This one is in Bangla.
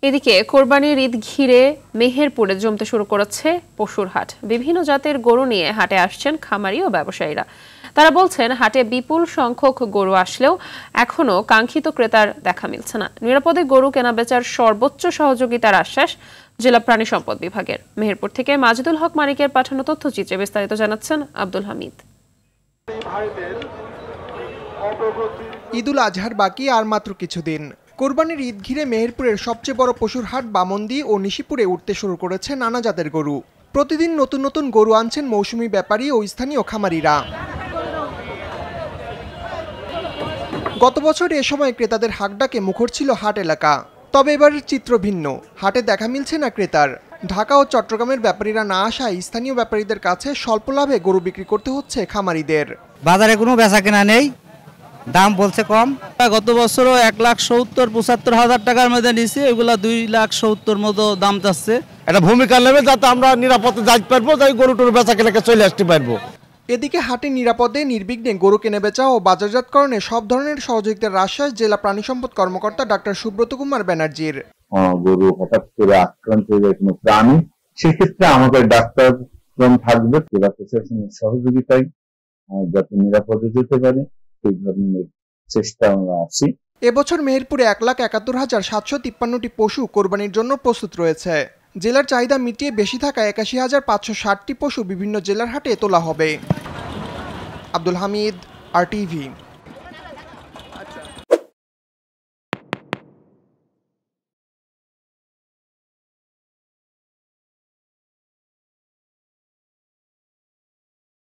এদিকে কোরবানির ঈদ ঘিরে মেহেরপুরে জমতে শুরু করেছে পশুর হাট। বিভিন্ন জাতের গরু নিয়ে হাটে আসছেন খামারি ও ব্যবসায়ীরা। তারা বলছেন, হাটে বিপুল সংখ্যক গরু আসলেও এখনো কাঙ্ক্ষিত ক্রেতার দেখা মিলছে না। নিরাপদে গরু কেনাবেচার সর্বোচ্চ সহযোগিতার আশ্বাস জেলা প্রাণী সম্পদ বিভাগের। মেহেরপুর থেকে মাজিদুল হক মানিকের পাঠানো তথ্যচিত্রে বিস্তারিত জানাচ্ছেন আব্দুল হামিদ। ঈদুল আজহার বাকি আর মাত্র কিছুদিন। কোরবানির ঈদ ঘিরে মেহেরপুরের সবচেয়ে বড় পশুর হাট বামন্দি ও নিশিপুরে উঠতে শুরু করেছে নানা জাতের গরু। প্রতিদিন নতুন নতুন গরু আনছেন মৌসুমী ব্যাপারী ও স্থানীয় খামারিরা। গত বছর এ সময় ক্রেতাদের হাঁকডাকে মুখর ছিল হাট এলাকা। তবে এবারের চিত্র ভিন্ন। হাটে দেখা মিলছে না ক্রেতার। ঢাকা ও চট্টগ্রামের ব্যাপারীরা না আসায় স্থানীয় ব্যাপারীদের কাছে স্বল্প লাভে গরু বিক্রি করতে হচ্ছে খামারিদের। বাজারে কোনো বেচা কেনা নেই, দাম বলছে কম। গত বছরও 1,70,75,000 টাকার মধ্যে নিয়েছি, এগুলা 2,70,000 মতো দাম চাচ্ছে। এটা ভূমিকা নেবে যাতে আমরা নিরাপদে যাইতে পারবো, যাই গরু টরু বেচা কেনাকে চলে আসতে পারবো। এদিকে হাটে নিরাপদে নির্বিঘ্নে গরু কেনাবেচা ও বাজারজাতকরণে সব ধরনের সহযোগিতার আশ্বাস জেলা প্রাণী সম্পদ কর্মকর্তা ডাক্তার সুব্রত কুমার ব্যানার্জির। গরু হঠাৎ করে আক্রান্ত হয়ে যায় কোনো প্রাণী, সেক্ষেত্রে আমাদের ডাক্তার থাকবে, জেলা প্রশাসনের সহযোগিতায় যাতে নিরাপদে যেতে পারে সেই ধরনের চেষ্টা আমরা আছি। এবছর মেহেরপুরে 1,71,753টি পশু কোরবানির জন্য প্রস্তুত রয়েছে। জেলার চাহিদা মিটিয়ে বেশি থাকা 81,560টি পশু বিভিন্ন জেলার হাটে তোলা হবে। আব্দুল হামিদ, RTV।